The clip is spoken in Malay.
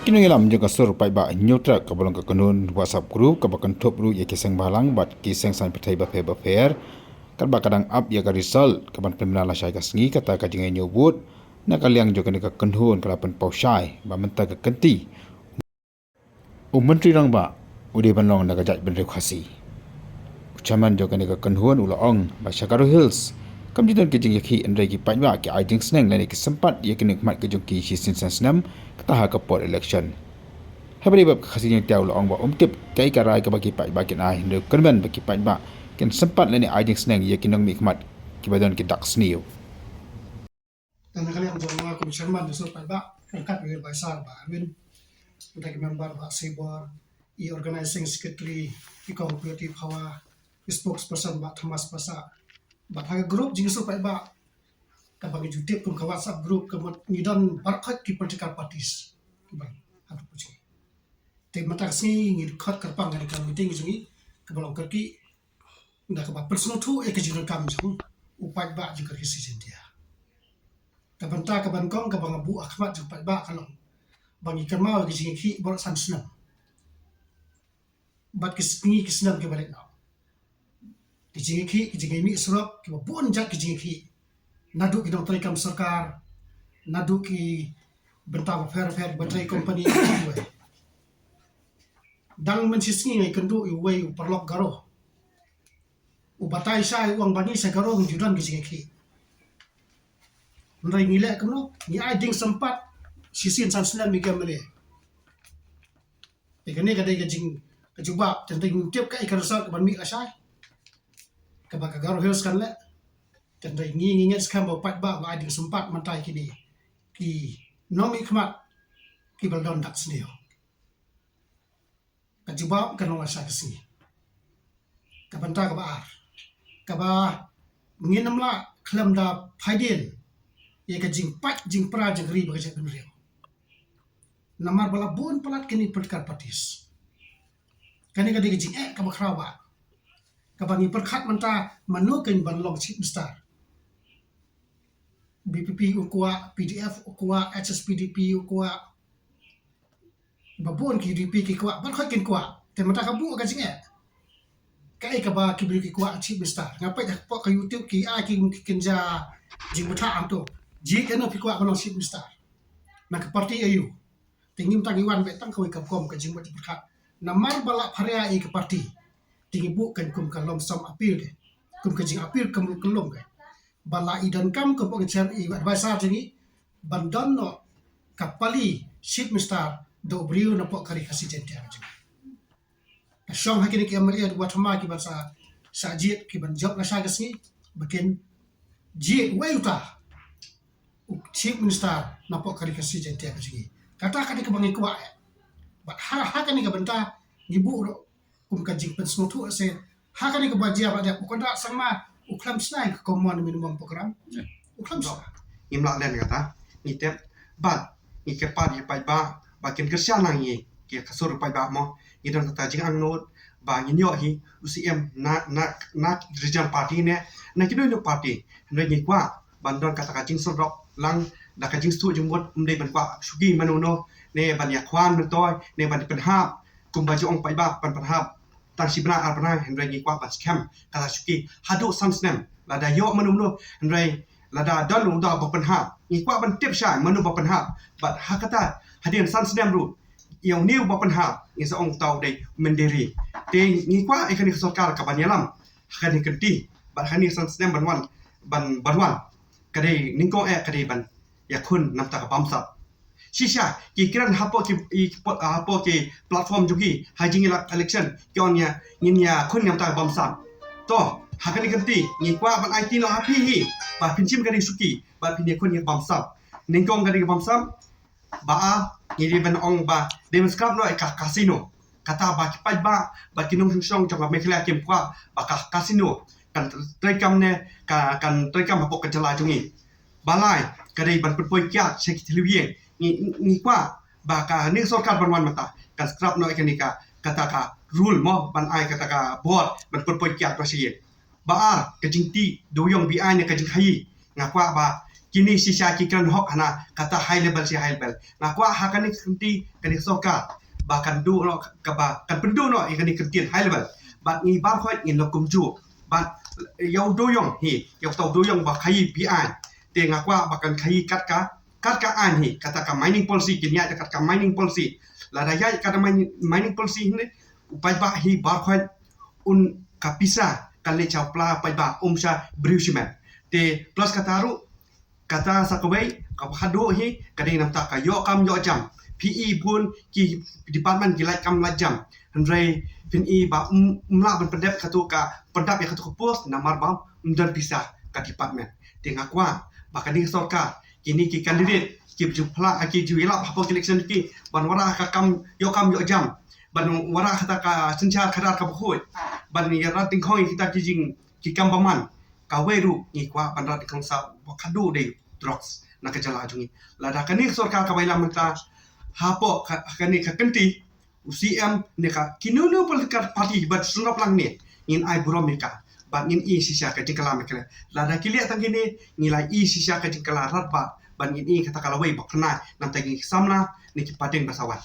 Kini ilam juga sur pai ba nyotra ka bolong ka kanun WhatsApp group ka bakan top ru ya kisang balang bat kisang san petai ba fair kan ba kadang up ya ka result ka ban pemenala syai ka sengi kata ka jingai nyobut na kaliang juga ni ka kanhun ka lapan pau syai ba menta ka kenti menteri rang ba udi banlong na ka jaj ben khasi ucaman juga ni ka kanhun ulaong ba Shakaru Hills kam jidan ke jing yakhi andai ki pai ba ki ai jing sneng lani ki sempat ya ki nikmat ke jong ki sin san snam kata ka pot election habari bab khasi yang tiau long ba tip kai ka rai ka bagi pai ba ki ai ndo kerban bagi pai ba ken sempat lani ai jing sneng ya ki nong nikmat ki badan ki dak sniu dan kali yang jom aku chairman so pai ba angkat wir ba sar ba amin untuk member ba sibor i organizing secretary i cooperative hawa spokesperson ba Thomas Pasa ba thaga group jing so pai ba ka bagi jutip kum ka WhatsApp group ka ngidon barkhat ki political parties ba hatu puji te mata si ngid khat ka pang ka meeting jungi ka bolong ka ki nda ka ba personal tu e ka jing kam jung upai ba jing ka hisi jentia ka banta ka ban kong ka bang bu akhmat jing pai ba kalong bang ikan mau ki jing ki bol san snam bat ki sngi ki snam ki balik na ki jing mi surap ki bon jak ki jing ki nadu ki dong kam sarkar nadu ki benta fair battery company dang men sisngi ngai kendu i wei perlok garo u batai sai uang bani sa garo judan ki jing ki ndai ngile kemno ni ai ding sempat sisin san snam mi kamle ikane kadai ka jing ka juba tenting tiap ka ikan resort ban mi ka sai ka baka garo hills kan le tendai nginget skam ba pat ba ai ding sempat mantai kini ki nomi khmat ki baldon dak sneo ka juba kan wa sa kasi ka banta ka ba ar ka ba nginam la khlam da phaiden ye ka jing pat jing pra jing ri ba ka chen ri namar bala bon palat kini political parties kani ka dik jing ka ba khraw ba ka ba ni perkhat manta manu ken ban long chip star BPP ukua, PDF ukua, HSPDP ukua, babon ki UDP ki kuat, ban khoi kin kuat, temata kabu ka jinge. Kai ka ba ki bri ki kuat chip star. Ngapai dak pok ka YouTube ki a ki kinja jing buta am tu. Ji kana pi kuat ban chip star. Na ka parti ayu. Tingim tang iwan be tang khoi ka kom ka jing buta berkat. Namar bala pharia i ka parti. Tingi bu kan kum ka lom som apil de. Kum ka jing apil kum kelom ka. Bala idan kam ke pengecer i advisor jingi bandon no kapali ship mistar do briu na po kari kasi jentia jingi shong hakini ki amali ad watama ki basa sajit ki ban job na sagasni bakin jit wayuta ship mistar na po kari kasi jentia jingi kata kani ke bangi kwa bat har hakani ke benta ngibu ro kum ka jing pen snotu se hakani ke bajia ba dia ukonda sama uklam snai ke common minimum program uklam sa imla len kata ni tep bat ni ke pa di pai ba kin kerja nang ye ke kasur pai ba mo ni don kata jing ang not ba ni yo hi UCM na regional party ne na kido no party ne ni kwa ban don kata ka jing so rok lang da ka jing stu jung mot mde ban kwa shugi manuno ne ban ya kwan ben toy ne ban pen ha kum ba jong pai ba pan ha tang si bna arpana hendrai ni kwa pas scam kala shuki hadu samsnem lada yo manumno hendrai lada dalu da bopen ha ni kwa ban tip sha manu bopen ha but hakata hadin samsnem ru yang new bopen ha ni sa ong tau dei menderi te ni kwa ikani sarkar ka ban yalam hakani kenti but hani samsnem ban banwan kadai ningko kadai ban yakun namta ka pamsat Shisha ki kiran hapo ki platform jugi hajing election kyonya nginya kun yang ta bamsam to hakani kanti ngi kwa ban IT no happy hi ba pinchim kani suki ba pinye kun yang bamsam ningkong kani bamsam ba ngi ban ong ba demonstrate no ka casino kata ba ki pai ba kinong sung jong ba mekla kem kwa ba ka casino kan trekam ne kan trekam hapo ka jala jungi balai kadai ban poi kya sek televiyen ni kwa ba ka ni sarkar banwan mata kan scrap no ikanika kata ka rule mo ban ai kata ka board ban poi kya prasiye ba ar ka jingti doyong bi ai ne ka jing hai ngakwa ba kini sisa kikan hok hana kata high level si high level ngakwa hakani kenti kani soka bahkan du no kaba kan pendu no ikani kentin high level bat ni bar khoi in lokum ju bat yau doyong hi yau tau doyong ba khai bi an te ngakwa bahkan khai kat ka an hi kata ka mining policy kinya kat ka mining policy la raya kata mining policy ni upai ba hi bar khoi un kapisa kan le chapla pai ba umsha briushiman te plus kata sakawai ka hadu hi kadai nam ta ka yo kam yo jam PE pun ki department ki lai kam la jam handrai pin i ba umla ban pendep katu ka pendap ya katu post namar ba dan pisah ka department te ngakwa ba kadai sorka kini ki candidate ki jupla ki juila apa election ki ban wara ka kam yo jam ban wara kata ka sencha khadar ka bhoi ban ni ra ting khoi kita ki jing ki kam paman ka weru ni kwa ban ra ting sa khadu de drugs na ka jala jungi la da kani sorka ka baila mata hapo kani ka kenti UCM ne ka kinunu political party bat sunop lang ni in ai buromika bat in i sisa ka jingkala mekle la da kilia tangini ngilai i sisa ka jingkala rat ba ban in i kata kalawai bakna nam tagi samna ni ki pateng basawat